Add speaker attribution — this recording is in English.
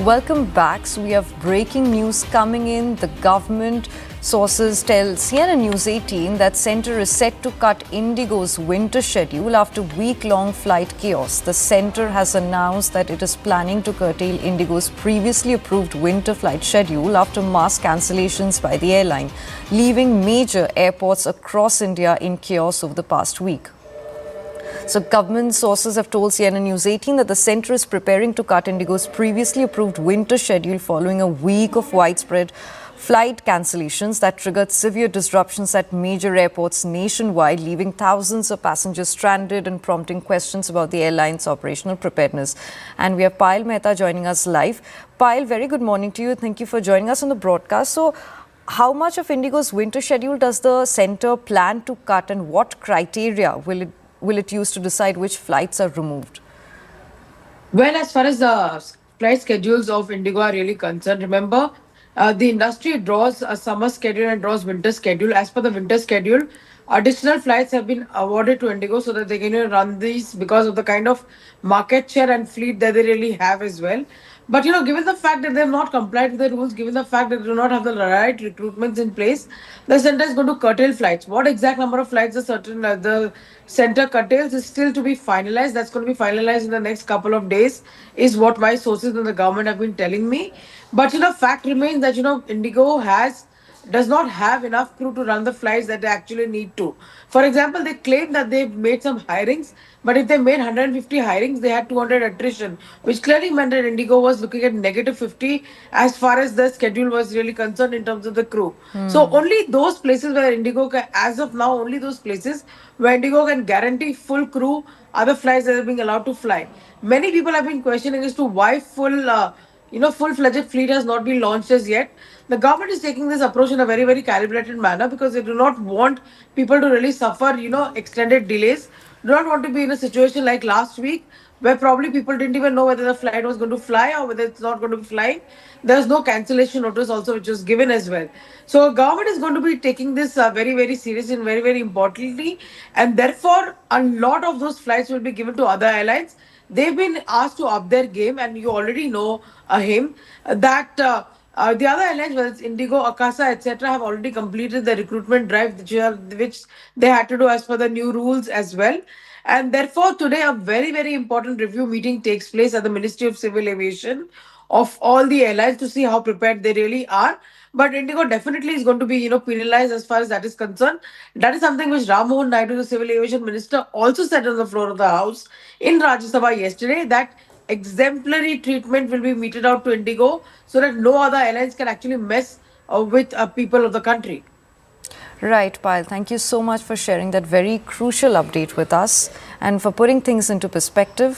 Speaker 1: Welcome back. So we have breaking news coming in. The government sources tell CNN News 18 that Centre is set to cut Indigo's winter schedule after week-long flight chaos. The Centre has announced that it is planning to curtail Indigo's previously approved winter flight schedule after mass cancellations by the airline, leaving major airports across India in chaos over the past week. So government sources have told CNN News 18 that the centre is preparing to cut Indigo's previously approved winter schedule following a week of widespread flight cancellations that triggered severe disruptions at major airports nationwide, leaving thousands of passengers stranded and prompting questions about the airline's operational preparedness. And we have Payal Mehta joining us live. Payal, very good morning to you. Thank you for joining us on the broadcast. So, how much of Indigo's winter schedule does the centre plan to cut, and what criteria will it use to decide which flights are removed?
Speaker 2: Well, as far as the flight schedules of Indigo are really concerned, remember, the industry draws a summer schedule and draws winter schedule. As per the winter schedule, additional flights have been awarded to Indigo so that they can run these because of the kind of market share and fleet that they really have as well. But given the fact that they have not complied with the rules, given the fact that they do not have the right recruitments in place, the center is going to curtail flights. What exact number of flights the center curtails is still to be finalized. That's going to be finalized in the next couple of days, is what my sources in the government have been telling me. But fact remains that Indigo does not have enough crew to run the flights that they actually need to. For example, they claim that they've made some hirings, but if they made 150 hirings, they had 200 attrition, which clearly meant that Indigo was looking at negative 50 as far as the schedule was really concerned in terms of the crew. So only those places where Indigo can, as of now, only those places where Indigo can guarantee full crew are the flights that are being allowed to fly. Many people have been questioning as to why full-fledged fleet has not been launched as yet. The government is taking this approach in a very, very calibrated manner because they do not want people to really suffer, extended delays. Do not want to be in a situation like last week where probably people didn't even know whether the flight was going to fly or whether it's not going to be flying. There's no cancellation notice also which was given as well. So government is going to be taking this very, very serious and very, very importantly, and therefore a lot of those flights will be given to other airlines. They've been asked to up their game, and you already know him that the other airlines, whether it's Indigo, Akasa, etc., have already completed the recruitment drive, which they had to do as per the new rules as well. And therefore, today a very, very important review meeting takes place at the Ministry of Civil Aviation of all the airlines to see how prepared they really are. But Indigo definitely is going to be, penalized as far as that is concerned. That is something which Ram Mohan Naidu, the Civil Aviation Minister, also said on the floor of the House in Rajya Sabha yesterday, that exemplary treatment will be meted out to Indigo so that no other airlines can actually mess with people of the country.
Speaker 1: Right, Payal. Thank you so much for sharing that very crucial update with us and for putting things into perspective.